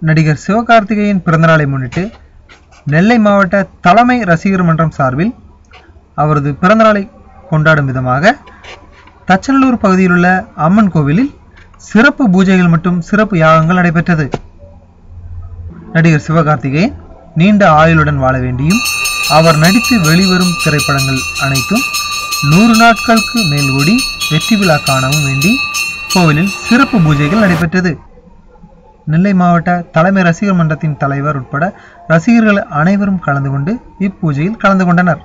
நடிகர் சிவகார்த்திகேயன் பிறந்தநாளை முன்னிட்டு நெல்லை மாவட்ட தலைமை ரசிகர் மன்றம் சார்பில் அவரது பிறந்தநாளை கொண்டாடும் விதமாக தச்சநல்லூர் பகுதியில் உள்ள அம்மன் கோவிலில் சிறப்பு பூஜைகள் மற்றும் சிறப்பு யாகங்கள் நடைபெற்றது. நடிகர் சிவகார்த்திகேயன் நீண்ட ஆயுளுடன் வாழ வேண்டியும் அவர் நடித்து வெளிவரும் திரைப்படங்கள் அனைத்தும் 100 நாட்களுக்கு மேல் ஓடி வெற்றி விழா காணவும் வேண்டி கோவிலில் சிறப்பு பூஜைகள் நடைபெற்றது. நெல்லை மாவட்ட தலைமை ரசிகர் மன்றத்தின் தலைவர் உட்பட ரசிகர்கள் அனைவரும் கலந்து கொண்டு இப்பூஜையில் கலந்து கொண்டனர்.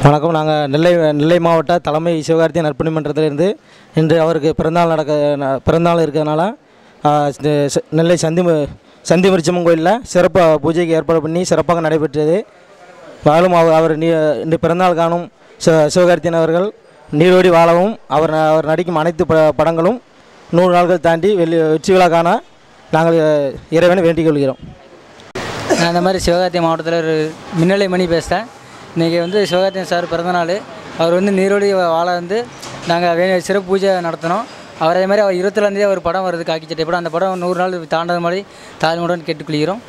வணக்கம். நாங்கள் நெல்லை மாவட்ட தலைமை சிவகார்த்திகேயன் நற்பணி மன்றத்திலிருந்து இன்று அவருக்கு பிறந்தநாள் இருக்கிறதுனால நெல்லை சந்தி மரிச்சம்மன் கோயிலில் சிறப்பு பூஜைக்கு ஏற்பாடு பண்ணி சிறப்பாக நடைபெற்றது. மேலும் அவர் இன்று பிறந்தநாள் காணும் சிவகார்த்திகேயன் அவர்கள் நீரோடி வாழவும் அவர் நடிக்கும் அனைத்து படங்களும் 100 நாட்கள் தாண்டி வெற்றி விழா காண நாங்கள் இறைவனை வேண்டிக் கொள்கிறோம். நான் இந்த மாதிரி சிவகார்த்திகேயன் மாவட்டத்தில் ஒரு மின்னலை மணி பேசுகிறேன். இன்றைக்கி சிவகார்த்திகேயன் சார் பிறந்தநாள். அவர் நீரோடி வாழ நாங்கள் சிறப்பு பூஜை நடத்தினோம். அவர் அதே மாதிரி அவர் 27ஆம் தேதி ஒரு படம் வருது, காக்கி சட்டை படம். அந்த படம் 100 நாள் தாண்டது மாதிரி தாழ்மையுடன் கேட்டுக்கொள்கிறோம்.